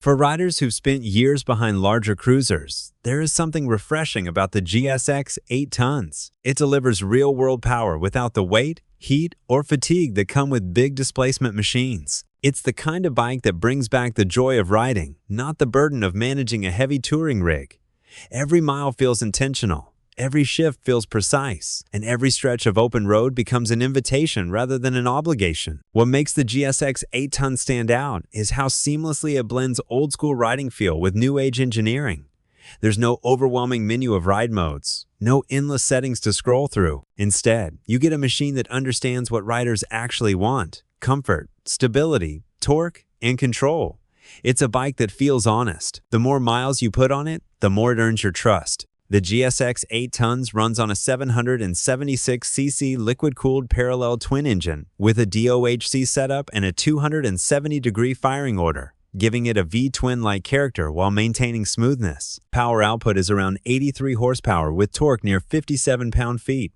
For riders who've spent years behind larger cruisers, there is something refreshing about the GSX 8 tons. It delivers real-world power without the weight, heat, or fatigue that come with big displacement machines. It's the kind of bike that brings back the joy of riding, not the burden of managing a heavy touring rig. Every mile feels intentional, every shift feels precise, and every stretch of open road becomes an invitation rather than an obligation. What makes the GSX 8 ton stand out is how seamlessly it blends old-school riding feel with new-age engineering. There's no overwhelming menu of ride modes, no endless settings to scroll through. Instead, you get a machine that understands what riders actually want: comfort, stability, torque, and control. It's a bike that feels honest. The more miles you put on it, the more it earns your trust. The GSX 8 tons runs on a 776cc liquid-cooled parallel twin engine with a DOHC setup and a 270-degree firing order, giving it a V-twin-like character while maintaining smoothness. Power output is around 83 horsepower with torque near 57 pound-feet.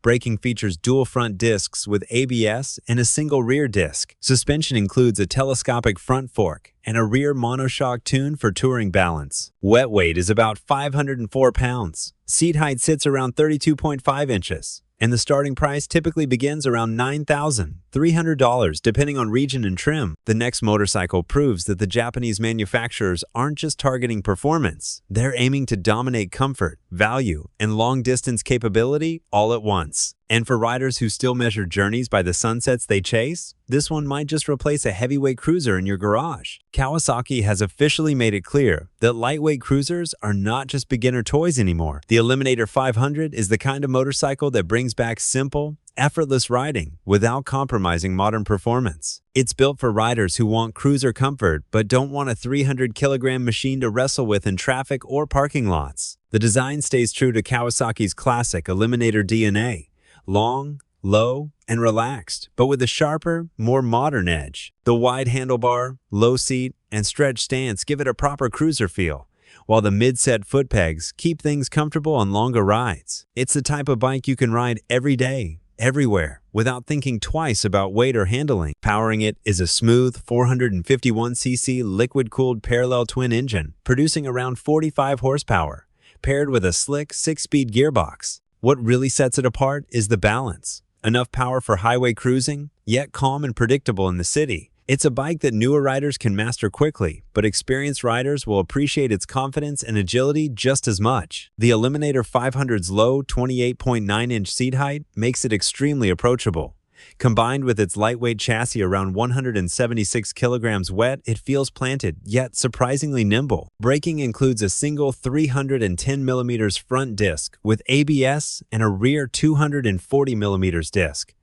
Braking features dual front discs with ABS and a single rear disc. Suspension includes a telescopic front fork and a rear monoshock tune for touring balance. Wet weight is about 504 pounds. Seat height sits around 32.5 inches. And the starting price typically begins around $9,300 depending on region and trim. The next motorcycle proves that the Japanese manufacturers aren't just targeting performance. They're aiming to dominate comfort, value, and long-distance capability all at once. And for riders who still measure journeys by the sunsets they chase, this one might just replace a heavyweight cruiser in your garage. Kawasaki has officially made it clear that lightweight cruisers are not just beginner toys anymore. The Eliminator 500 is the kind of motorcycle that brings back simple, effortless riding without compromising modern performance. It's built for riders who want cruiser comfort but don't want a 300-kilogram machine to wrestle with in traffic or parking lots. The design stays true to Kawasaki's classic Eliminator DNA. Long, low, and relaxed, but with a sharper, more modern edge. The wide handlebar, low seat, and stretch stance give it a proper cruiser feel, while the mid-set foot pegs keep things comfortable on longer rides. It's the type of bike you can ride every day, everywhere, without thinking twice about weight or handling. Powering it is a smooth 451cc liquid-cooled parallel twin engine, producing around 45 horsepower, paired with a slick 6-speed gearbox. What really sets it apart is the balance. Enough power for highway cruising, yet calm and predictable in the city. It's a bike that newer riders can master quickly, but experienced riders will appreciate its confidence and agility just as much. The Eliminator 500's low 28.9-inch seat height makes it extremely approachable. Combined with its lightweight chassis around 176 kilograms wet, it feels planted, yet surprisingly nimble. Braking includes a single 310mm front disc with ABS and a rear 240mm disc.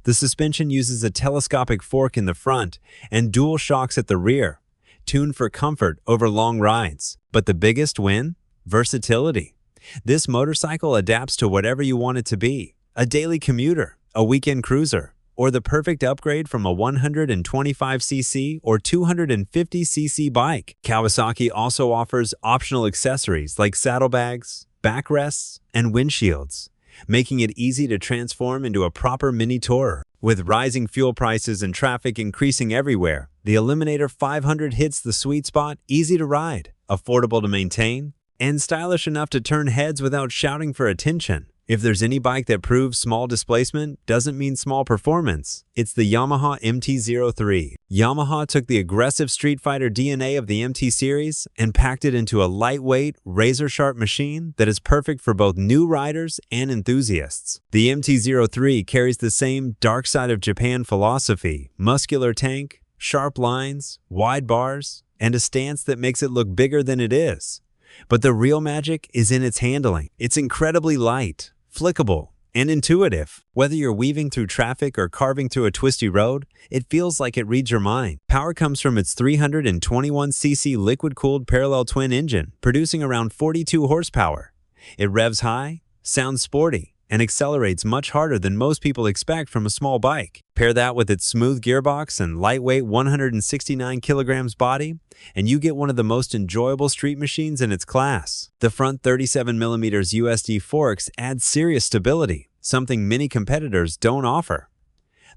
The suspension uses a telescopic fork in the front and dual shocks at the rear, tuned for comfort over long rides. But the biggest win? Versatility. This motorcycle adapts to whatever you want it to be: a daily commuter, a weekend cruiser, or the perfect upgrade from a 125cc or 250cc bike. Kawasaki also offers optional accessories like saddlebags, backrests, and windshields, making it easy to transform into a proper mini tourer. With rising fuel prices and traffic increasing everywhere, the Eliminator 500 hits the sweet spot: easy to ride, affordable to maintain, and stylish enough to turn heads without shouting for attention. If there's any bike that proves small displacement doesn't mean small performance, it's the Yamaha MT-03. Yamaha took the aggressive Street Fighter DNA of the MT series and packed it into a lightweight, razor-sharp machine that is perfect for both new riders and enthusiasts. The MT-03 carries the same dark side of Japan philosophy: muscular tank, sharp lines, wide bars, and a stance that makes it look bigger than it is. But the real magic is in its handling. It's incredibly light, flickable, and intuitive. Whether you're weaving through traffic or carving through a twisty road, it feels like it reads your mind. Power comes from its 321cc liquid-cooled parallel twin engine, producing around 42 horsepower. It revs high, sounds sporty, and accelerates much harder than most people expect from a small bike. Pair that with its smooth gearbox and lightweight 169 kilograms body, and you get one of the most enjoyable street machines in its class. The front 37mm USD forks add serious stability, something many competitors don't offer.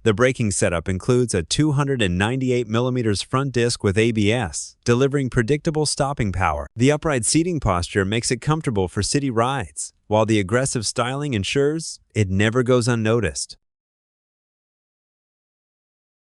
The braking setup includes a 298mm front disc with ABS, delivering predictable stopping power. The upright seating posture makes it comfortable for city rides, while the aggressive styling ensures it never goes unnoticed.